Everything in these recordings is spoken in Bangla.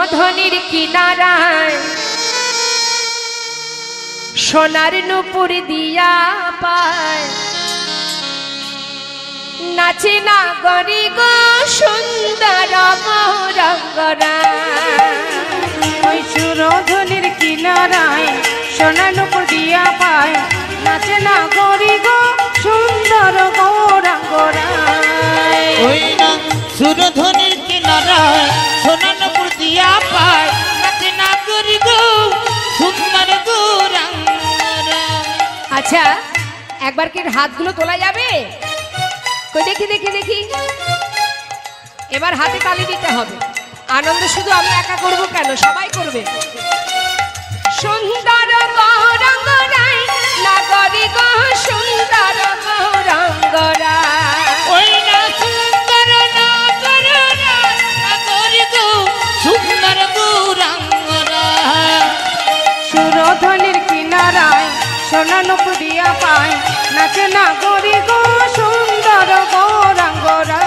সুরধ্বনির কিনারায় সোনার নুপুর দিয়া পায় নাচে না গরি গো সুন্দর গৌরঙ্গরা। ওই সুরধ্বনির কিনারায় সোনার নুপুর দিয়া পায় নাচে না গরি গো সুন্দর গৌরঙ্গরা। ওই না সুরধ্বনির কিনারায় সোনার নুপুর দিয়া পায় নাচে না গরি গো সুন্দর গৌরঙ্গরা। আচ্ছা একবার কি হাতগুলো তোলা যাবে? কই দেখি দেখি দেখি। এবার হাতে তালি দিতে হবে। আনন্দ শুধু আমরা একা করব কেন, সবাই করবে। সুন্দর গৌরঙ্গরাই নাগরি গো সুন্দর গৌরঙ্গরা। ওই না সুন্দর নাগরি গো সুন্দর গৌরঙ্গরা। সুরধ্বনির কিনারায় সোনার নুপুর দিয়া পায় নাচে না গরি গো সুন্দর গৌরঙ্গরা।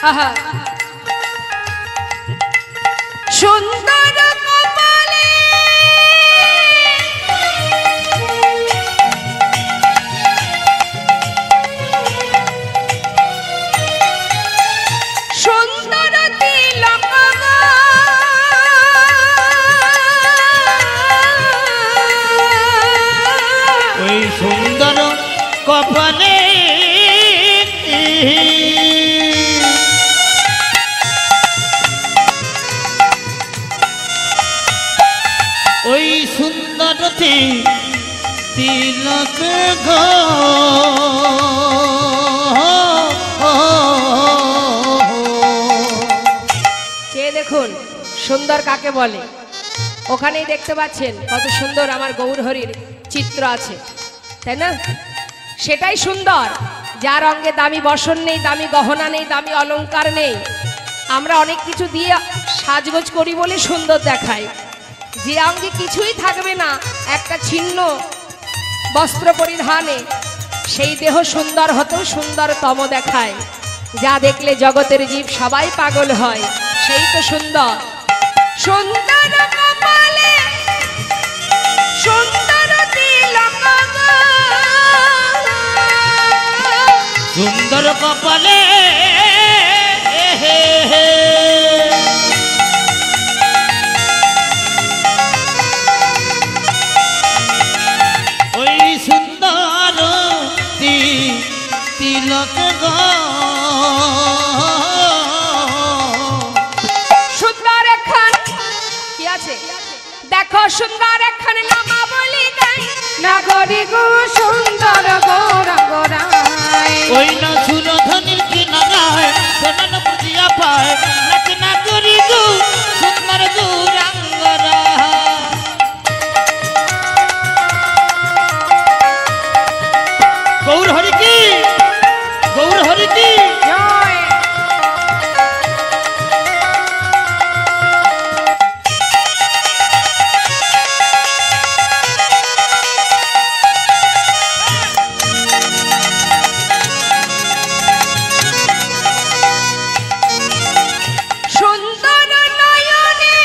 আহা সুন্দর কপালে সুন্দর তিলক ওই সুন্দর কপালে ওই সুন্দর তিলক গো। চেয়ে দেখুন সুন্দর কাকে বলে। ওখানেই দেখতে পাচ্ছেন কত সুন্দর আমার গৌরহরির চিত্র আছে, তাই না? সেটাই সুন্দর, যার অঙ্গে দামি বসন নেই, দামি গহনা নেই, দামি অলংকার নেই। আমরা অনেক কিছু দিয়ে সাজগোজ করি বলে সুন্দর দেখাই। যে অঙ্গে কিছুই থাকবে না, একটা ছিন্ন বস্ত্র পরিধানে, সেই দেহ সুন্দর হতেও সুন্দরতম দেখায়। যা দেখলে জগতের জীব সবাই পাগল হয়, সেই তো সুন্দর। সুন্দর কপালে সুন্দর তিলক সুন্দর কপালে ওই সুন্দর তিলক গো। সুন্দর এখন কি আছে দেখো, সুন্দর এখন নামা বলি গাই নাগরি গো সুন্দর গৌরঙ্গরা। ওই না সুরধ্বনির কিনারায় সোনার নুপুর দিয়া পায় নাচে না গরি গো সুন্দর গৌরঙ্গরা। গৌর হরি কি, গৌর হরি কি। জয়। সুন্দর নয়নে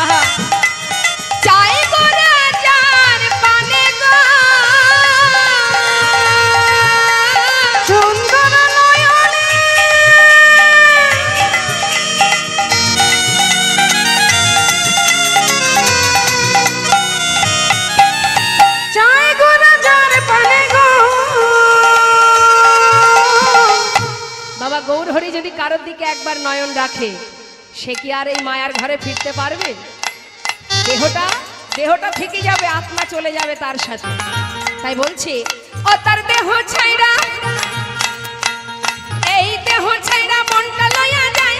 আহা চাই গো রাজার পানে গো সুন্দর নয়নে চাই গো রাজার পানে গো। বাবা গৌরহরি যদি কারোর দিকে একবার নয়ন রাখে, সে কি আর এই মায়ার ঘরে ফিরতে পারবে? দেহটা থেকে যাবে, আত্মা চলে যাবে তার সাথে। তাই বলছি ও তার দেহ ছাইরা, এই দেহ ছাইরা মনটা লইয়া যায়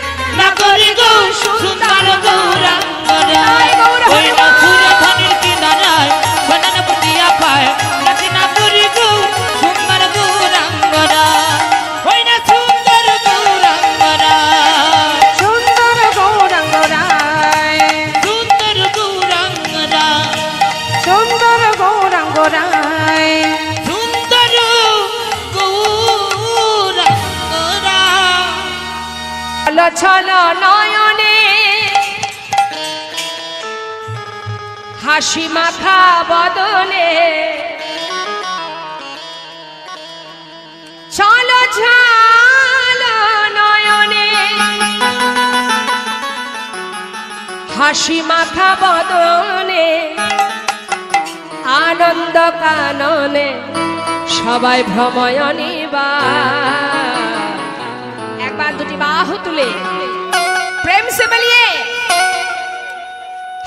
ছলো ছলো নয়নে হাসি মাখা বদনে ছলো ছলো নয়নে হাসি মাখা বদনে আনন্দ কাননে সবাই ভ্রময়নী বা একবার দুটি বাহু তুলে প্রেম সে বলিয়ে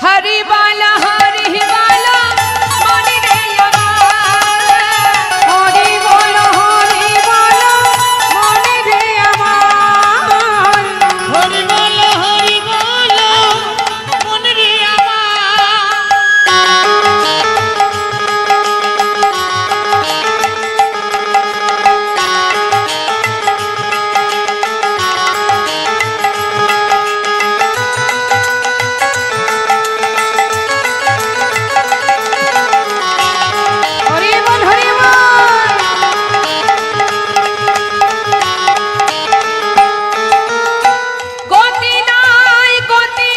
হরি বালা হরি বালা মনে রে হরি বল মনে রে আমার হরি বল মনে রে হরি বল গতি নাই গতি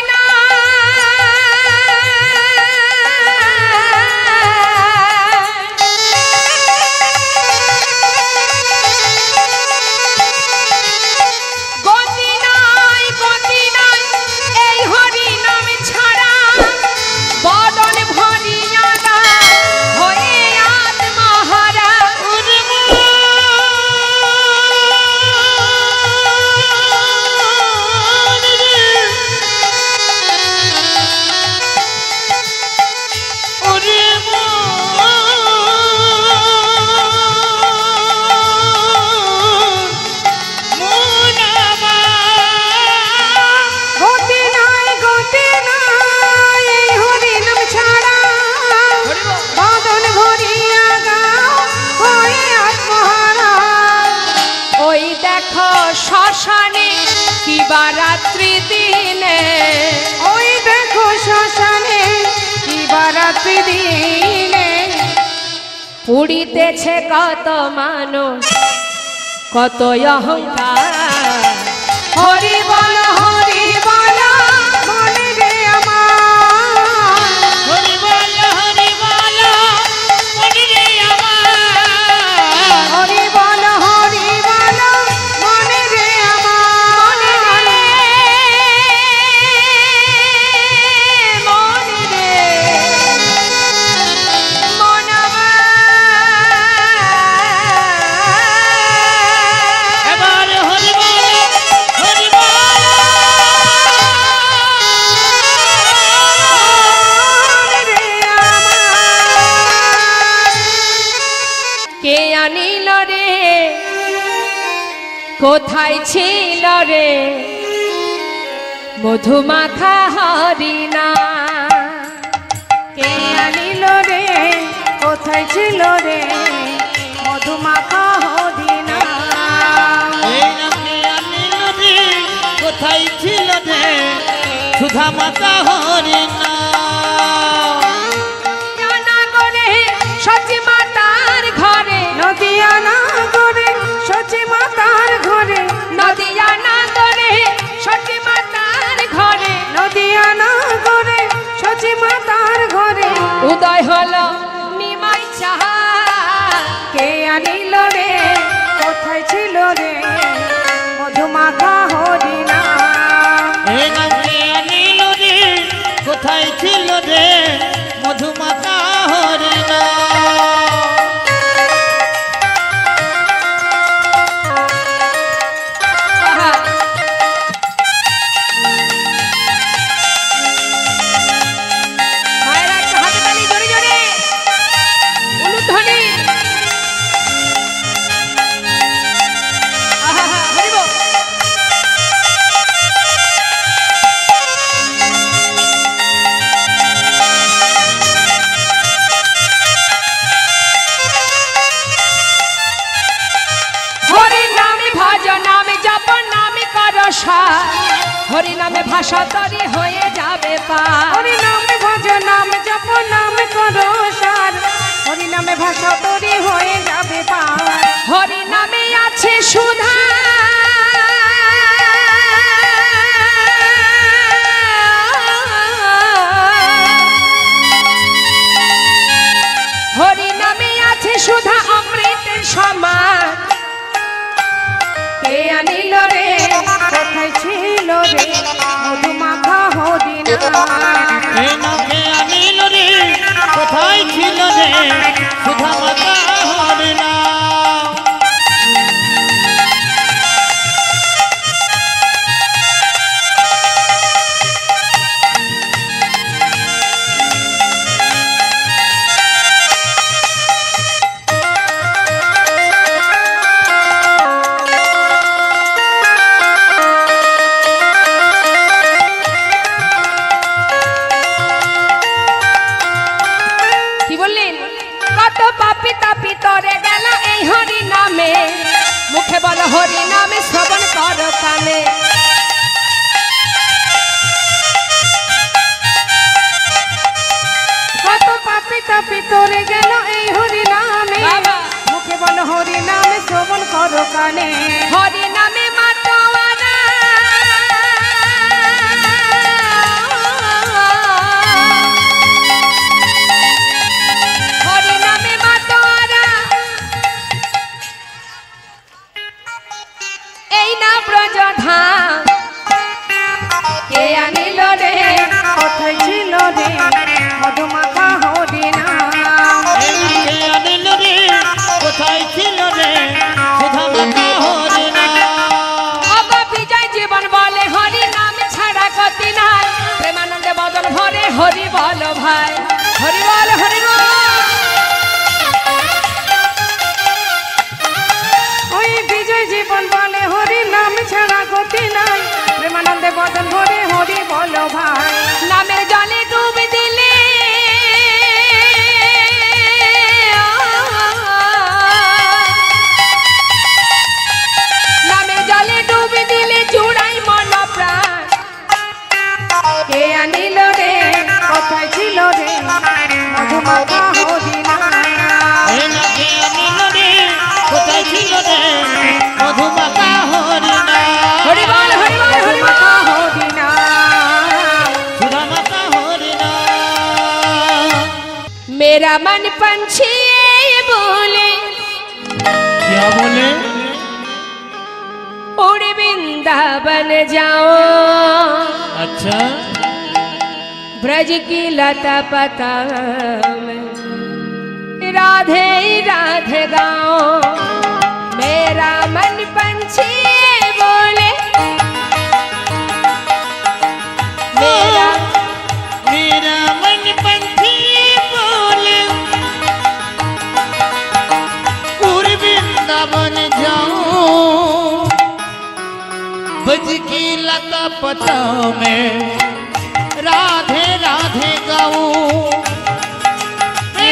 গতি নাই এই হরি নাম ছাড়া বদন ভরিয়া হয়ে আত্মহারা গতি নাই এই হরি নাম ছাড়া বাদন ভরিয়া গাও হয়ে আত্মহারা ওই দেখো শ্মশানে কিবা রাত্রি দিনে ওই দেখো শ্মশানে কিবা রাত্রি দিনে পুড়িতেছে কত মানুষ কত অহংকার হরি বল মনে রে আমার হরি বল মনে রে হরি বল মনে রে আমার মনে রে মন এবার হরি বল মনে রে আমার কে আনিল রে কোথায় ছিল রে মধুমাখা হরিণা কে আনিল রে কোথায় ছিল রে মধুমাখা হরিণা এই নামে আনিল রে কোথায় ছিল রে সুধা মাতা হরিণা জানা করে সচি মাতার ঘরে নদিয়া না করে সচি মাতার ঘরে নদিয়া না করে সচি মাতার ঘরে নদিয়া না করে সচি মাতার ঘরে উদয় হলো নিমাই চাহা কে আনিল রে কোথায় ছিল রে মধুমাখা হরিণা এই নামে আনিল রে কোথায় ছিল রে মধুমাতা হরিণা আহা। মায়েরা একটু হাতে তালি জোরে জোরে উলুধ্বনি আহা হা হরি বল হরি নামে ভজ নামে জপ নামে কর সার হরি নামে ভাষা তরি হয়ে যাবে পার হরি নামে ভজ নাম জপ নাম করো সার হরি নামে ভাষা তরি হয়ে যাবে পার হরি নামে আছে সুধা सुधा माता हरि नाम। কি বললেন? কত পাপি তাপি তরে গেল এই হরি নামে, মুখে বল হরি নামে শ্রবণ কর কানে। কত পাপি তাপি তোরে গেল এই হরি নামে, বাবা। মুখে বল হরি নামে শ্রবণ করো কানে। হরি নামে মাতোয়ারা হরি নামে মাতোয়ারা এই না ব্রজধাম কে আনিল রে, কোথায় ছিল রে মধুমাখা হরি নাম। কে আনিল রে, কোথায় ছিল রে সুধা মাতা হরি নাম। অব বিজয় জীবন বলে হরি নাম ছাড়া গতি নাই, প্রেমানন্দে বদন ভরে হরি বল ভাই, হরি বল হরি বল। ওই বিজয় জীবন বলে হরি নাম ছাড়া গতি নাই, প্রেমানন্দে বদন ভরে হরি বলো ভাই। নামের জলে ডুব দিলে নামের জলে ডুব দিলে চূড়াই মন প্রাণ কে আনিল রে, কোথায় ছিল রে মধুমাখা হরি নাম। কে আনিল রে, কোথায় ছিল রে মধুমাতা হরি নাম। হরি বল হরি বল হরি বল। মধুমাখা হরি নাম। सुधा माता हरि नाम। मेरा मन पंछी बोले क्या बोले? उड़ वृंदावन जाओ, अच्छा ब्रज की लता पता में राधे राधे गाओ। मेरा मन पंछी बोले मेरा मेरा मन पंछी बोले पूरे वृंदावन जाऊं, बज की लता पता में राधे राधे गाऊं,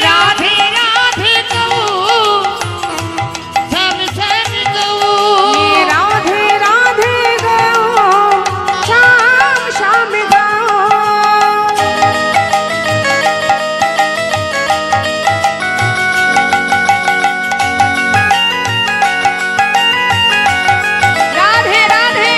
राधे राधे गाऊं, सब सब गाऊं। राधे राधे गाओ, शाम शाम गाओ। राधे राधे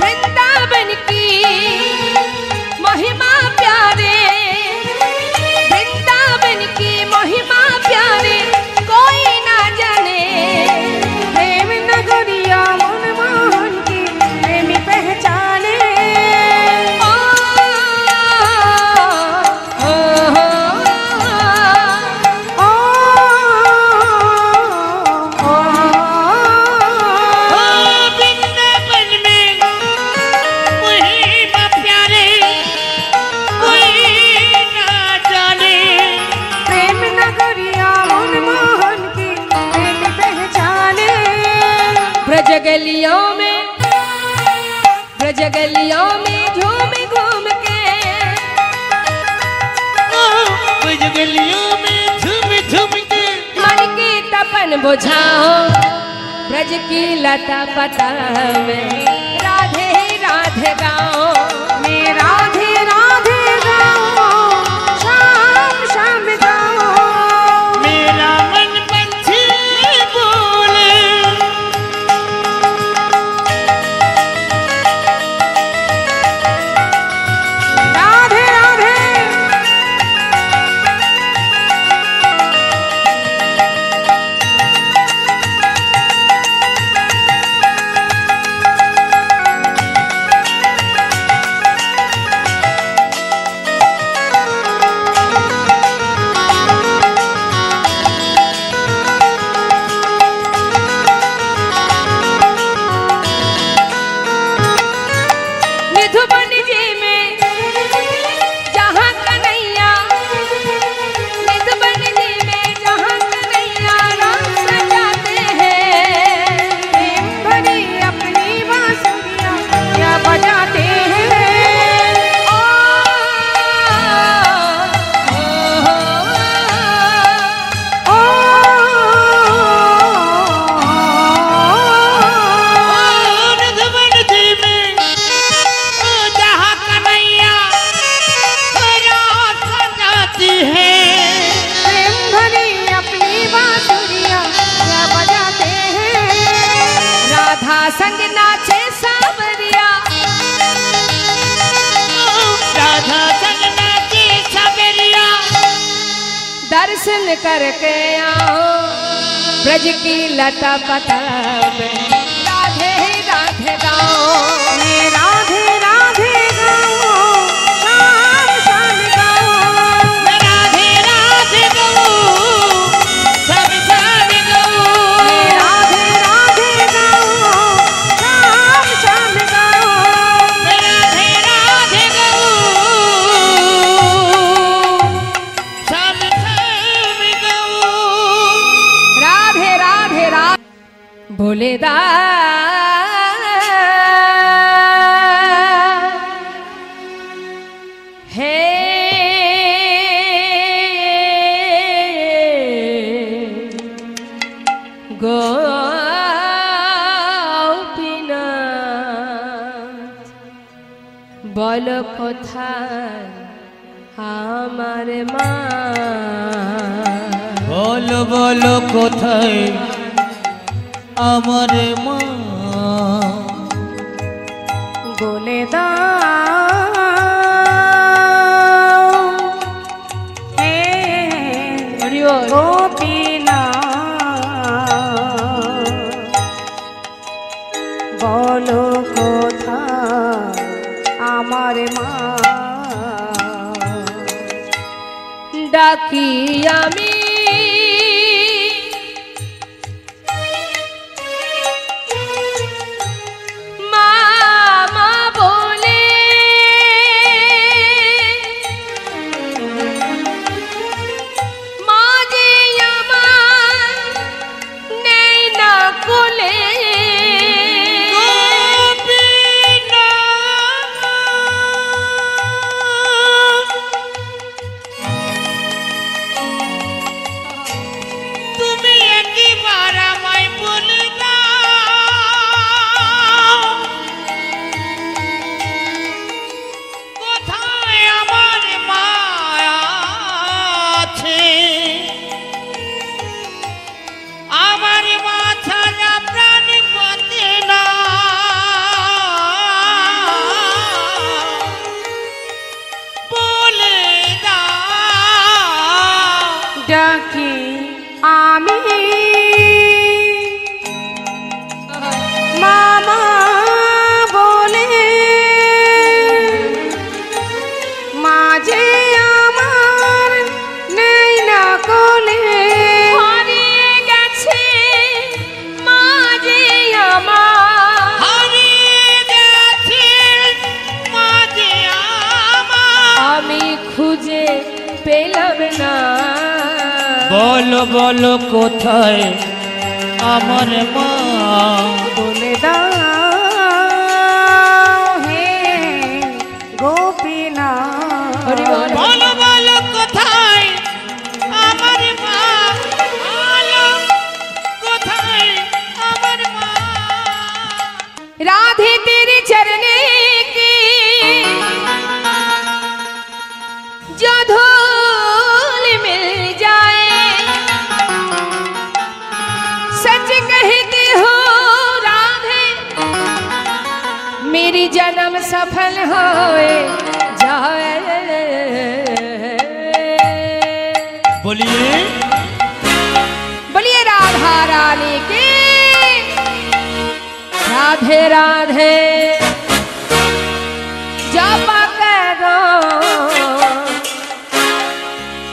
वृंदावन की महिमा प्यारे, वृंदावन की महिमा प्यारे कोई ना जाने। प्रेम नगरिया मनमोहन की प्रेमी पहचाने। ओ, ओ, ओ, ओ, ओ वृंदावन में महिमा प्यारे कोई ना जाने। प्रेम नगरिया मनमोहन की प्रेमी पहचाने। ब्रज गलियों में झूम घूम के बज गलियों में झूम झूम के मन की तपन बुझाओ, ब्रज की लता पता में राधे राधे गाओ। मैं राधे राधे गाओ, शाम शाम गाओ। मेरा मन पंछी बोले संग नाचे सावरिया, राधा संग नाचे सावरिया। दर्शन करके आओ ब्रज की लता पता में, राधे राधे गाओ। मैं राधे राधे गाऊं, शाम शाम गाऊं। मैं राधे राधे गाऊं, सब सब गाऊं। मैं राधे राधे गाऊं, शाम शाम गाऊं। मैं राधे राधे गाऊं, सब सब गाऊं। राधे राधे राधे भोले दा বল কোথায় আমার মা, বলো বলো কোথায় আমার মা, বলে দাও হে হরি বল। গোপীনাথ, বলো কোথায় আমার মা। ডাকি আমি মা মা বলে, মা যে আমার নেই না কোলে, তুমি একবার আমায় বলে দাও কোথায় আমার মা আছে। আমার মা ছাড়া প্রাণ বাঁচে না, বলে দাও। ডাকি আমি মামা বলে, মাঝে আমার নেই না কোলে। হারিয়ে গেছে মা যে আমার, হারিয়ে গেছে মা যে আমার। আমি খুঁজে পেলাম না, বলো বলো কোথায় আমার মা, বলে দাও হে গোপীনাথ, হরি বল। বলো বলো কোথায় আমার মা, বলো কোথায় আমার মা। राधे तेरे चरने की जो धूल मिल जाए, सच कहती हो राधे मेरी जन्म सफल होए जाए। बोलिए बोलिए राधा रानी की राधे राधे। जपा करो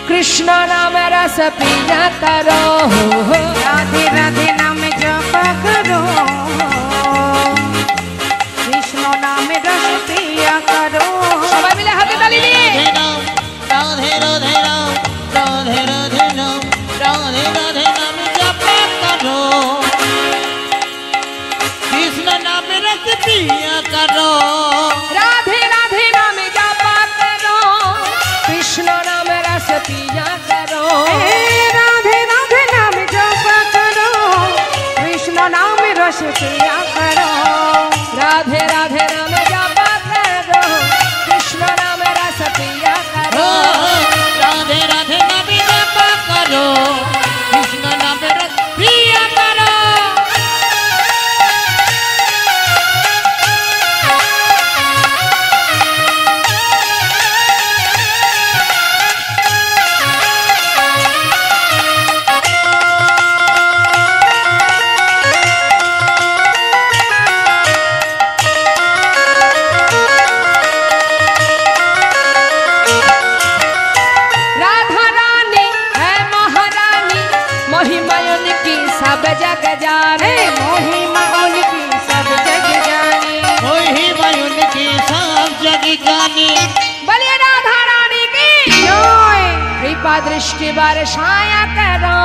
कृष्ण नाम रस पीना करो, राधे राधे नाम जप करो, कृष्ण नाम रस पिया करो। সবাই মিলে হাতে তালি দিয়ে राधे राधे राम, राधे राधे राम, राधे राधे नाम जप करो, कृष्ण नाम रस पिया करो। राधे राधे नाम जपा करो, कृष्ण नाम रस पिया करो। राधे राधे नाम जप करो, कृष्ण नाम रस पिया करो। राधे राधे नाम जपा करो, कृष्ण नाम रस पिया करो। राधे राधे नाम जप करो, कृष्ण नाम रस पिया करो। सब जग जाने, महिमा उनकी सब जग जाने, महिमा उनकी सब जग जाने। बोलिए राधा रानी की जय। कृपा दृष्टि बरसाया करो,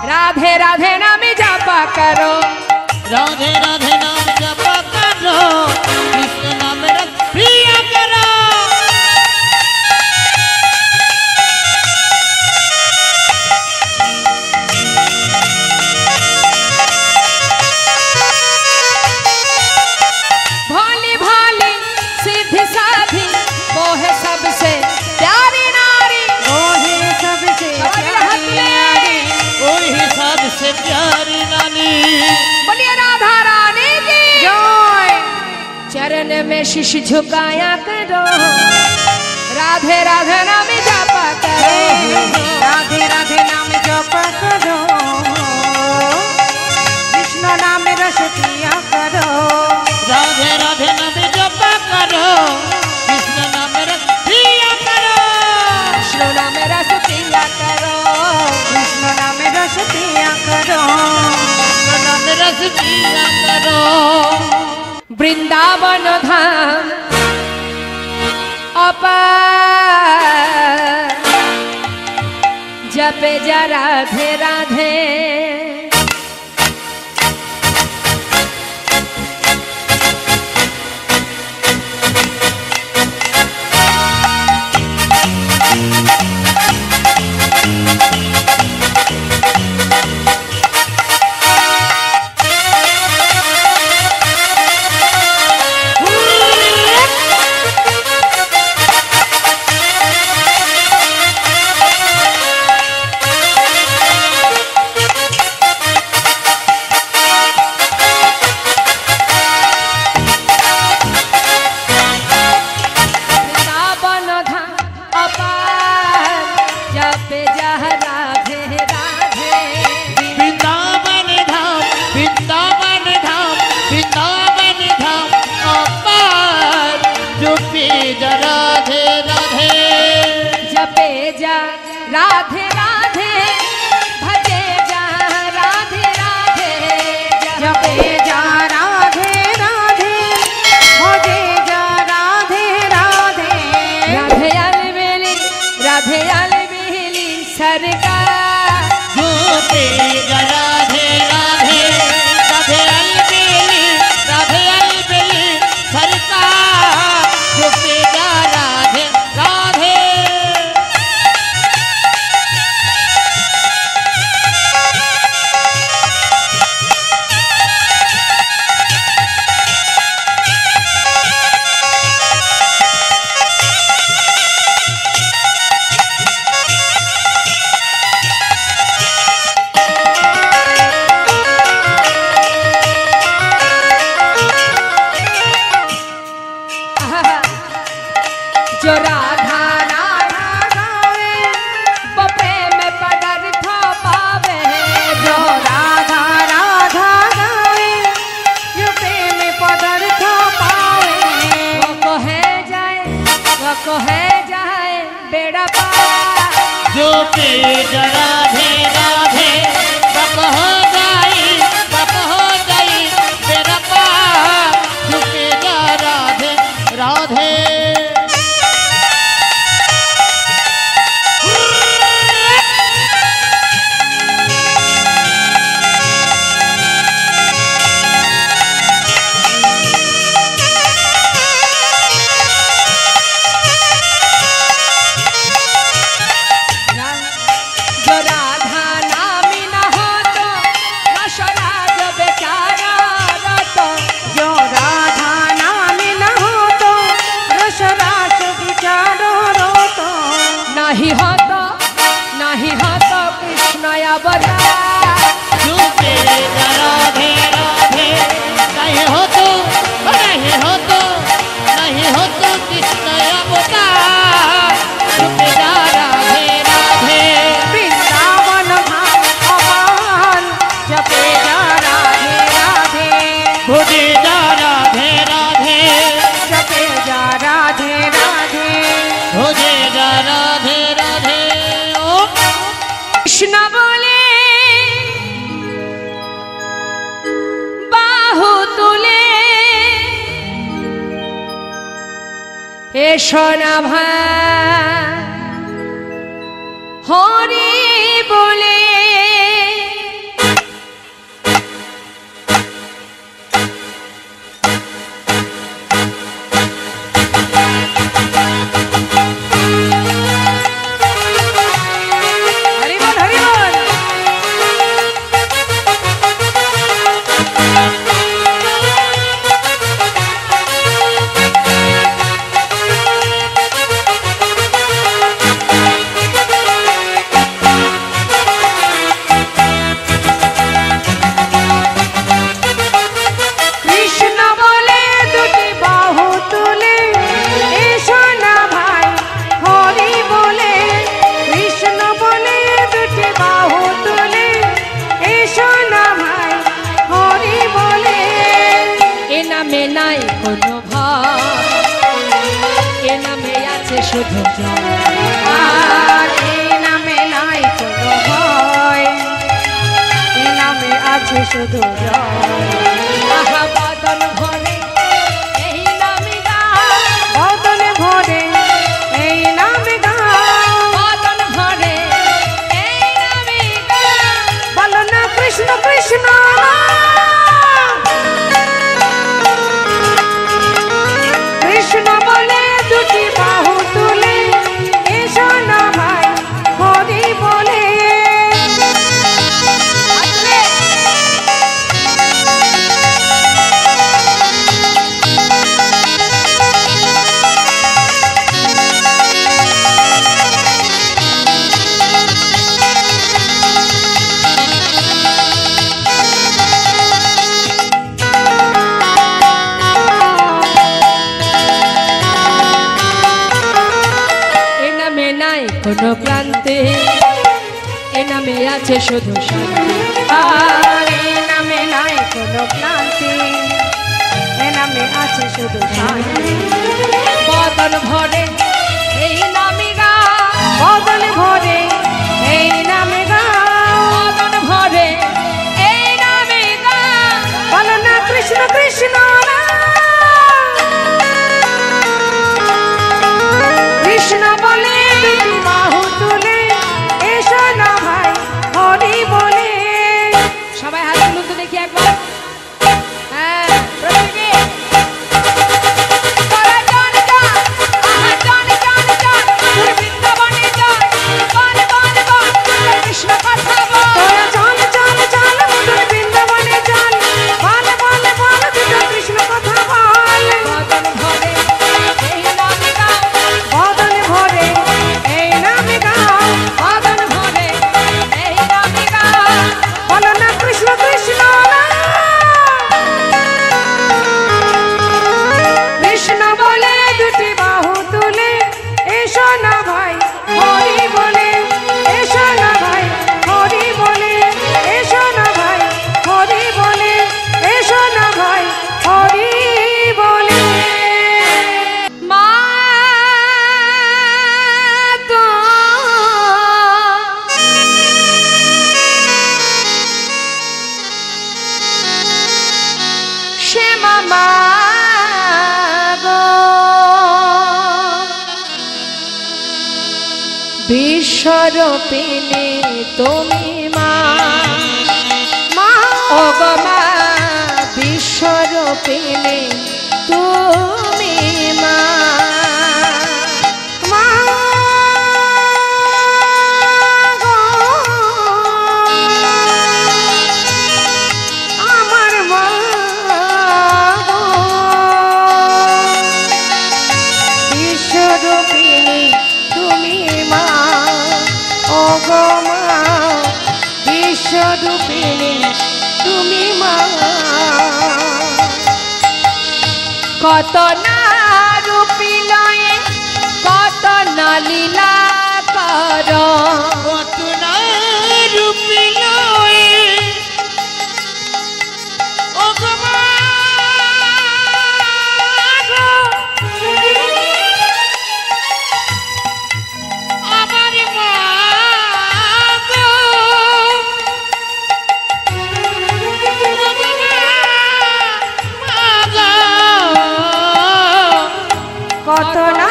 राधे राधे नाम जपा करो, राधे राधे नाम जपा करो, कृष्ण नाम रस प्रिय करो। भोली भाली सीधी साधी वो है सबसे प्यारी नारी, ओहे सबसे प्यारी नारी, वही सबसे प्यारी नानी। बोलिए राधा रानी की जय। चरण में शीश झुकाया करो, राधे राधे नाम जपा करो, राधे राधे नाम जप करो, कृष्ण नाम रस पिया करो, राधे राधे नाम जपा करो, कृष्ण नाम रस प्रिय करो। कृष्ण नाम रस पिया करो, कृष्ण नाम रस पिया करो, कृष्ण नाम रस प्रिय करो। वृंदावन धाम अपार, जपे जा राधे राधे, राधे राधे भजे जा राधे राधे, जपे जा राधे राधे, भजे जा राधे राधे, राधे अलबेली राधे अलबेली सरकार, जपे जा राधे राधे, राधे अलबेली राधे अलबेली सरकार, जपे जा राधे राधे। जो राधा राधा गावे वो प्रेम पदार्थ पावे, जो राधा राधा गावे, जो प्रेम पदार्थ पावे, वो कहे जाए बेड़ा पार, जो पे राधे राधे बप हो जाई तेरा पार, जो पे राधे राधे। जो राधा नामी न हो तो रसराज बेचारा रतो, जो राधा नाम न हो तो रसरास विचारो रोतो, नहीं हो तो कृष्ण अवतार, जो पे राधे राधे नहीं हो तो कृष्ण अवतार, जो पे राधे राधे। वृंदावन धाम अपार, जपे जा राधे राधे, भुजे जा राधे राधे, जपे जा राधे राधे, भुजे जा राधे राधे। ओ कृष्ण बोले এসো না ভাই হরি বলে শুধু আর এই নামে নাই কোনো ভয়, এই নামে আছে শুধু জয়। বদন ভরে এই নামে বদন ভরে এই নামে বদন ভরে এই নামে বলো না কৃষ্ণ কৃষ্ণ কৃষ্ণ বলে দুটি বাহু তুলে এসো না ভাই হরি বলে। কোনো ক্লান্তি এ নামে আছে শুধু শান্তি। আর এই নামে নাই কোনো ক্লান্তি, এ নামে আছে শুধু শান্তি। বদন ভরে এই নামে গা বদন ভরে এই নামে বদন ভরে এই নামে গা বলো না কৃষ্ণ কৃষ্ণ কৃষ্ণ বলে দুটি বাহু তুলে এসো না ভাই হরি বলে। সবাই হাত তুলুন তো দেখি একবার। হ্যাঁ প্রত্যেকে তোরা জন জন আহা জন জন জন তোর বৃন্দাবনে জন বল বল বল কৃষ্ণ কথা বল। তোরা চল চল চল মধুর বৃন্দাবনে চল বল বল বল দুটো কৃষ্ণ কথা বল। বদন ভরে এই নামে গা বদন ভরে এই নামে গাও বদন ভরে এই নামে গা বলো না কৃষ্ণ কৃষ্ণ কৃষ্ণ বলে দুটি বাহু তুলে এসো না ভাই হরি বলে। এসো না ভাই হরি বলে। এসো না ভাই হরি বলে। এসো না ভাই হরি বলে। মা তো সে মামা গো বিশ্বরূপিণী তুমি মা মা ও গো মা বিশ্বরূপিণী তুমি মা মা গো আমার মা গো বিশ্বরূপিণী তুমি মা ও গো মা বিশ্বরূপিণী তুমি মা। কত না রূপী লয়ে কত না লীলা কর কত না রূপী লয়ে ও গো মা গো আমার মা গো ও গো মা গো কত না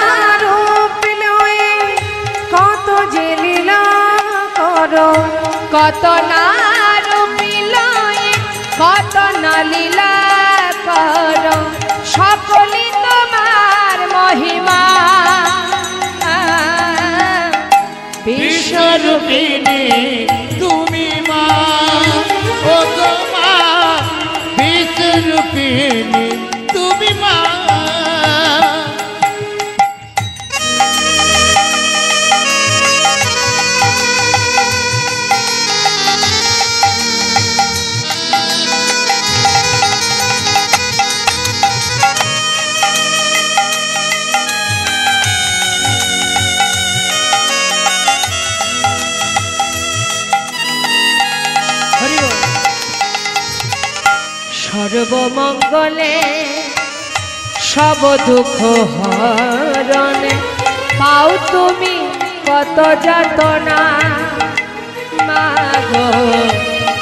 করো। কত না রূপিলয় কত না লীলা কর সকলই তোমার মহিমা বিশ্বরূপিণী তুমি মা, ও গো মা, বিশ্বরূপিণী তুমি মা। সর্বমঙ্গলে সব দুঃখ হরণে পাও তুমি কত যাতনা মাগো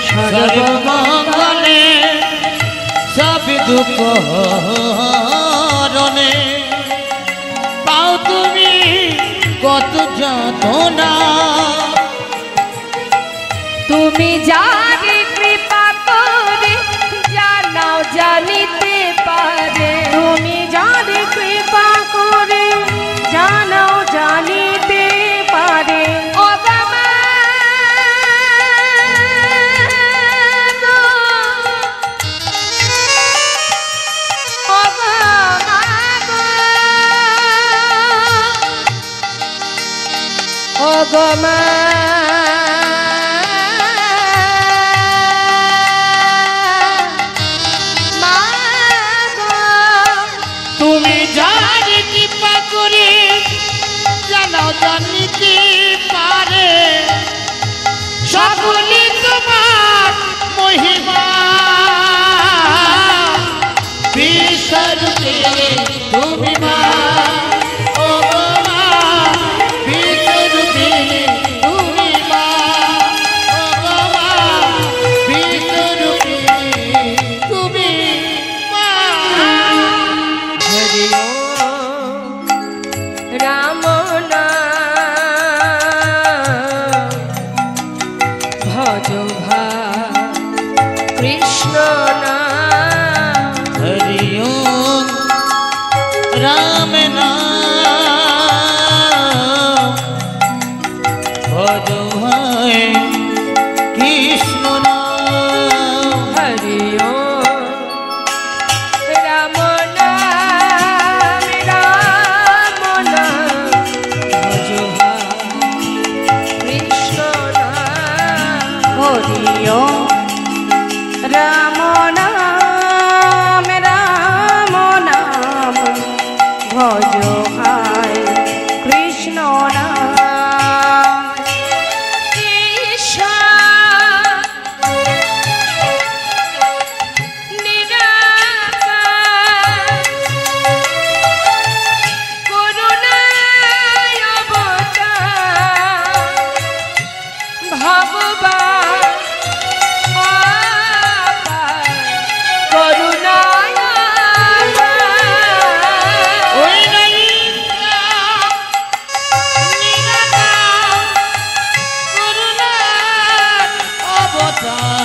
সর্বমঙ্গলে সব দুঃখ হরণে পাও তুমি কত যাতনা। তুমি যারে কৃপা করে জানাও জানিতে পারে তুমি যারে কৃপা করে জানাও জানিতে পারে। ও গো মা গো, ও গো মা গো, ও গো মা তুমি যার কৃপা করে জানাও জানিতে পারে সকলে তোমার মহিমা। বিশ্বরূপিণী তুমি মা, ও গো মা, বিশ্বরূপিণী তুমি মা, ও গো মা, বিশ্বরূপিণী তুমি মা। হরি ওম রাম নাম ভজ কৃষ্ণ নাম হরি ওম রাম নাম ভজ কৃষ্ণ নাম। হরি ওম রাম নাম রাম নাম ভজ কৃষ্ণ নাম হরি ওম রাম নাম রাম নাম ভজ ভাই কৃষ্ণ নাম। ঈশ্বর নিরাকার করুণায় অবতার ভগবান অপার করুণায় ওই নিরাকার করুণার অবতার